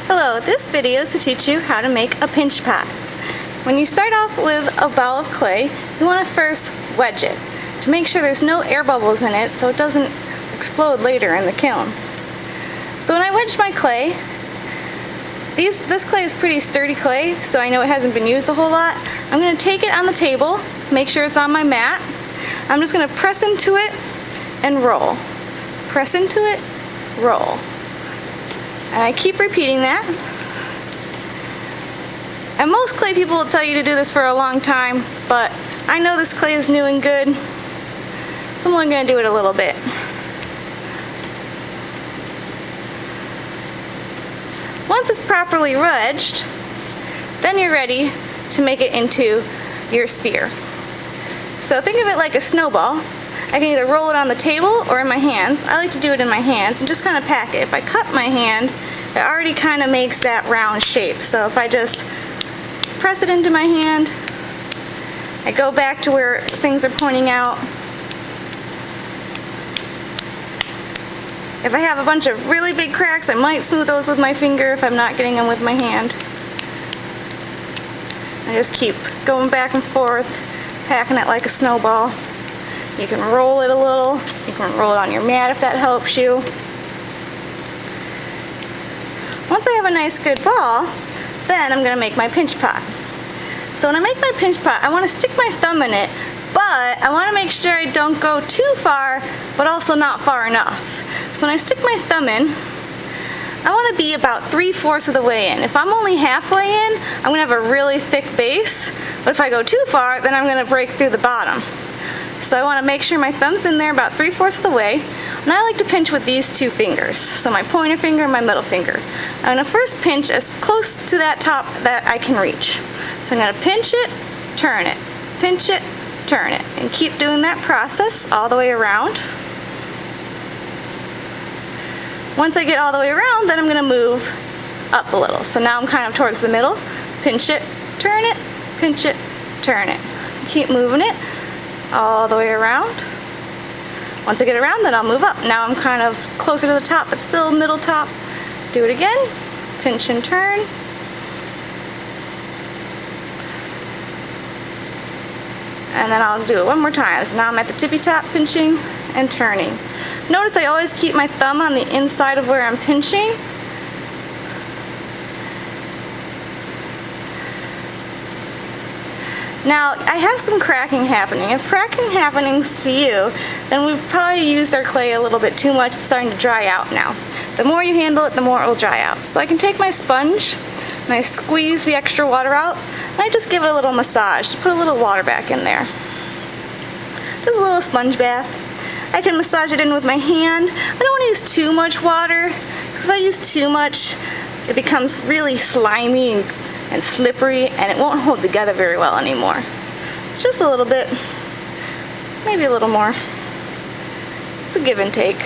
Hello, this video is to teach you how to make a pinch pot. When you start off with a ball of clay, you want to first wedge it to make sure there's no air bubbles in it so it doesn't explode later in the kiln. So when I wedged my clay, this clay is pretty sturdy clay, so I know it hasn't been used a whole lot. I'm going to take it on the table, make sure it's on my mat. I'm just going to press into it and roll. Press into it, roll. And I keep repeating that. And most clay people will tell you to do this for a long time, but I know this clay is new and good, so I'm only going to do it a little bit. Once it's properly wedged, then you're ready to make it into your sphere. So think of it like a snowball. I can either roll it on the table or in my hands. I like to do it in my hands and just kind of pack it. If I cut my hand, it already kind of makes that round shape. So if I just press it into my hand, I go back to where things are pointing out. If I have a bunch of really big cracks, I might smooth those with my finger if I'm not getting them with my hand. I just keep going back and forth, packing it like a snowball. You can roll it a little. You can roll it on your mat if that helps you. Once I have a nice good ball, then I'm going to make my pinch pot. So when I make my pinch pot, I want to stick my thumb in it, but I want to make sure I don't go too far, but also not far enough. So when I stick my thumb in, I want to be about 3/4 of the way in. If I'm only halfway in, I'm going to have a really thick base, but if I go too far, then I'm going to break through the bottom. So I want to make sure my thumb's in there about 3/4 of the way, and I like to pinch with these two fingers, so my pointer finger and my middle finger. I'm going to first pinch as close to that top that I can reach. So I'm going to pinch it, turn it, pinch it, turn it, and keep doing that process all the way around. Once I get all the way around, then I'm going to move up a little. So now I'm kind of towards the middle. Pinch it, turn it, pinch it, turn it. Keep moving it all the way around. Once I get around, then I'll move up. Now I'm kind of closer to the top, but still middle top. Do it again. Pinch and turn. And then I'll do it one more time. So now I'm at the tippy top, pinching and turning. Notice I always keep my thumb on the inside of where I'm pinching. Now, I have some cracking happening. If cracking happenings to you, then we've probably used our clay a little bit too much. It's starting to dry out now. The more you handle it, the more it will dry out. So I can take my sponge and I squeeze the extra water out, and I just give it a little massage to put a little water back in there. Just a little sponge bath. I can massage it in with my hand. I don't want to use too much water, because if I use too much, it becomes really slimy and slippery, and it won't hold together very well anymore. It's just a little bit, maybe a little more. It's a give and take.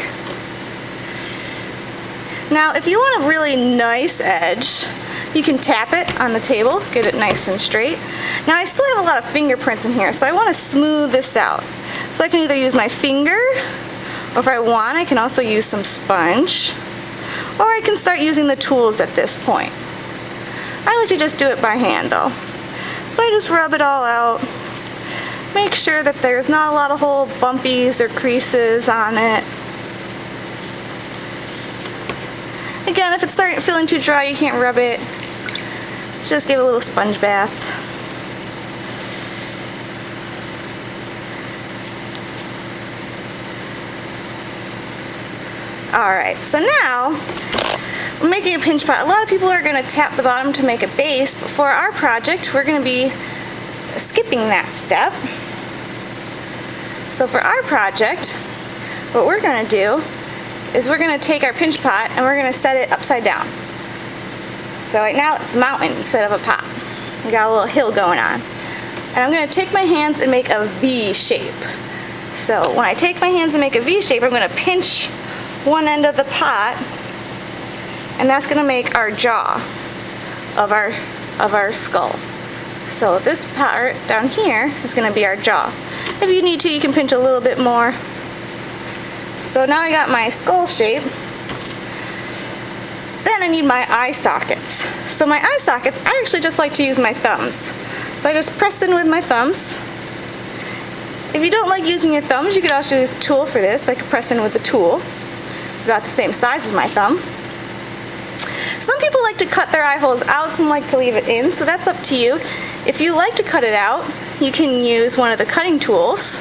Now, if you want a really nice edge, you can tap it on the table, get it nice and straight. Now, I still have a lot of fingerprints in here, so I want to smooth this out. So I can either use my finger, or if I want, I can also use some sponge, or I can start using the tools at this point. I like to just do it by hand though. So I just rub it all out, make sure that there's not a lot of whole bumpies or creases on it. Again, if it's starting feeling too dry, you can't rub it. Just give it a little sponge bath. Alright, so now we're making a pinch pot. A lot of people are going to tap the bottom to make a base, but for our project we're going to be skipping that step. So for our project, what we're going to do is we're going to take our pinch pot and we're going to set it upside down. So right now it's a mountain instead of a pot. We got a little hill going on. And I'm going to take my hands and make a V shape. So when I take my hands and make a V shape, I'm going to pinch one end of the pot, and that's going to make our jaw of our skull. So this part down here is going to be our jaw. If you need to, you can pinch a little bit more. So now I got my skull shape. Then then I need my eye sockets. So my eye sockets, I actually just like to use my thumbs. So I just press in with my thumbs. If you don't like using your thumbs, you could also use a tool for this. I could press in with the tool. It's about the same size as my thumb. Some people like to cut their eye holes out, some like to leave it in, so that's up to you. If you like to cut it out, you can use one of the cutting tools,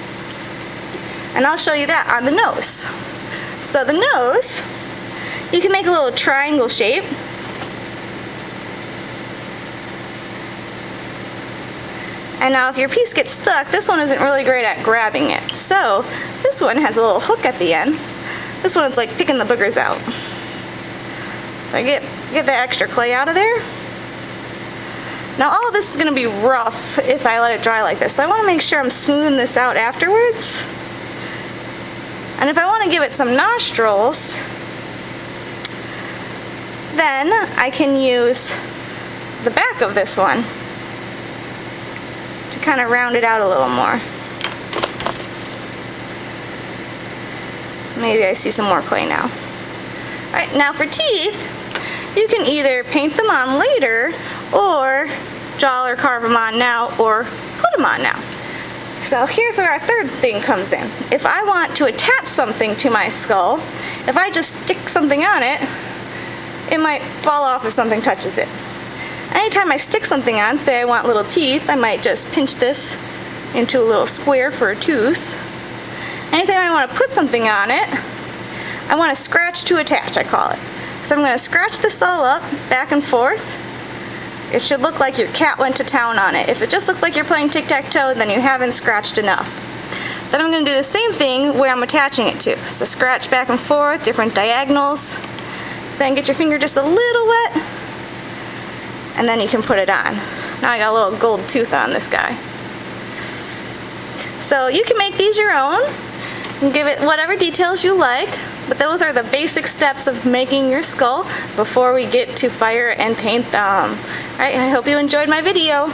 and I'll show you that on the nose. So the nose, you can make a little triangle shape. And now if your piece gets stuck, this one isn't really great at grabbing it. So this one has a little hook at the end. This one's like picking the boogers out. So I get the extra clay out of there. Now all of this is going to be rough if I let it dry like this. So I want to make sure I'm smoothing this out afterwards. And if I want to give it some nostrils, then I can use the back of this one to kind of round it out a little more. Maybe I see some more clay now. Alright, now for teeth, you can either paint them on later, or draw or carve them on now, or put them on now. So here's where our third thing comes in. If I want to attach something to my skull, if I just stick something on it, it might fall off if something touches it. Anytime I stick something on, say I want little teeth, I might just pinch this into a little square for a tooth. Anytime I want to put something on it, I want to scratch to attach, I call it. So I'm going to scratch this all up, back and forth. It should look like your cat went to town on it. If it just looks like you're playing tic-tac-toe, then you haven't scratched enough. Then I'm going to do the same thing where I'm attaching it to. So scratch back and forth, different diagonals. Then get your finger just a little wet, and then you can put it on. Now I got a little gold tooth on this guy. So you can make these your own and give it whatever details you like, but those are the basic steps of making your skull before we get to fire and paint them. Alright, I hope you enjoyed my video.